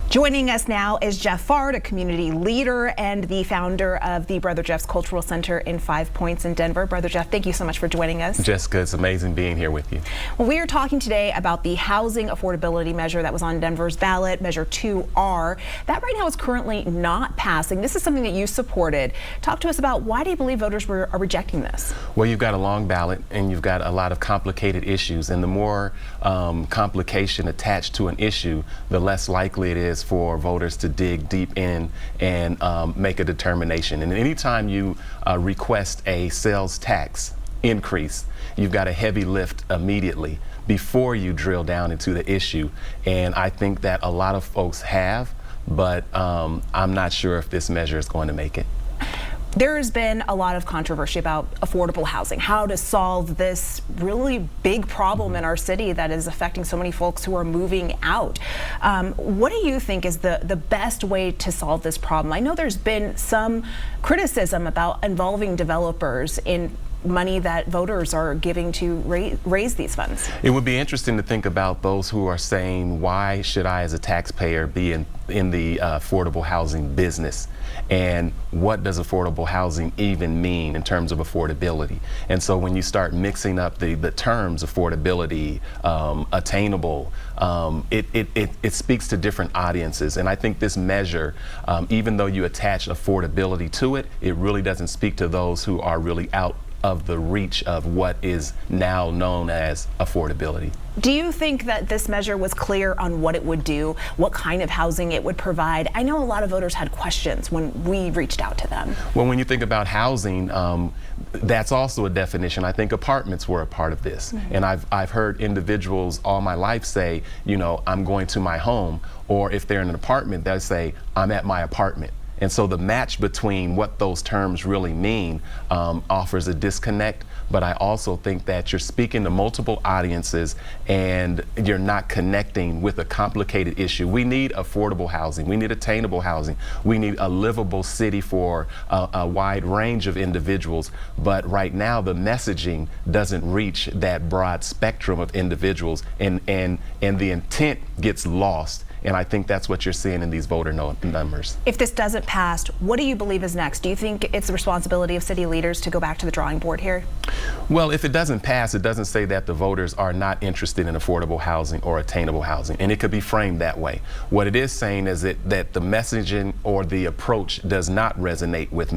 Joining us now is Jeff Fard, a community leader and the founder of the Brother Jeff's Cultural Center in 5 Points in Denver. Brother Jeff, thank you so much for joining us. Jessica, it's amazing being here with you. Well, we are talking today about the housing affordability measure that was on Denver's ballot, Measure 2R. That right now is currently not passing. This is something that you supported. Talk to us about why do you believe voters are rejecting this? Well, you've got a long ballot and you've got a lot of complicated issues, and the more complication attached to an issue, the less likely it is for voters to dig deep in and make a determination. And anytime you request a sales tax increase, you've got a heavy lift immediately before you drill down into the issue. And I think that a lot of folks have, but I'm not sure if this measure is going to make it. There has been a lot of controversy about affordable housing, how to solve this really big problem in our city that is affecting so many folks who are moving out. What do you think is the best way to solve this problem? I know there's been some criticism about involving developers in money that voters are giving to raise these funds. It would be interesting to think about those who are saying, why should I as a taxpayer be in the affordable housing business? And what does affordable housing even mean in terms of affordability? And so when you start mixing up the terms affordability, attainable, it speaks to different audiences. And I think this measure, even though you attach affordability to it, it really doesn't speak to those who are really out of the reach of what is now known as affordability. Do you think that this measure was clear on what it would do, what kind of housing it would provide? I know a lot of voters had questions when we reached out to them. Well, when you think about housing, that's also a definition. I think apartments were a part of this. And I've heard individuals all my life say, you know, I'm going to my home, or if they're in an apartment, they'll say, I'm at my apartment. And so the match between what those terms really mean offers a disconnect, but I also think that you're speaking to multiple audiences and you're not connecting with a complicated issue. We need affordable housing. We need attainable housing. We need a livable city for a wide range of individuals. But right now, the messaging doesn't reach that broad spectrum of individuals, and the intent gets lost. And I think that's what you're seeing in these voter numbers. If this doesn't pass, what do you believe is next? Do you think it's the responsibility of city leaders to go back to the drawing board here? Well, if it doesn't pass, it doesn't say that the voters are not interested in affordable housing or attainable housing, and it could be framed that way. What it is saying is that the messaging or the approach does not resonate with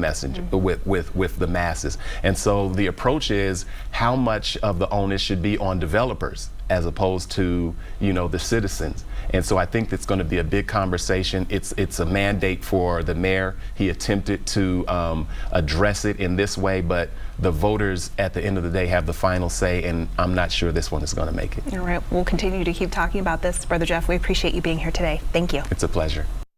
with the masses. And so the approach is how much of the onus should be on developers as opposed to, you know, the citizens. And so I think it's going to be a big conversation. It's a mandate for the mayor. He attempted to address it in this way, but the voters at the end of the day have the final say, and I'm not sure this one is going to make it. All right, we'll continue to keep talking about this. Brother Jeff, we appreciate you being here today. Thank you. It's a pleasure.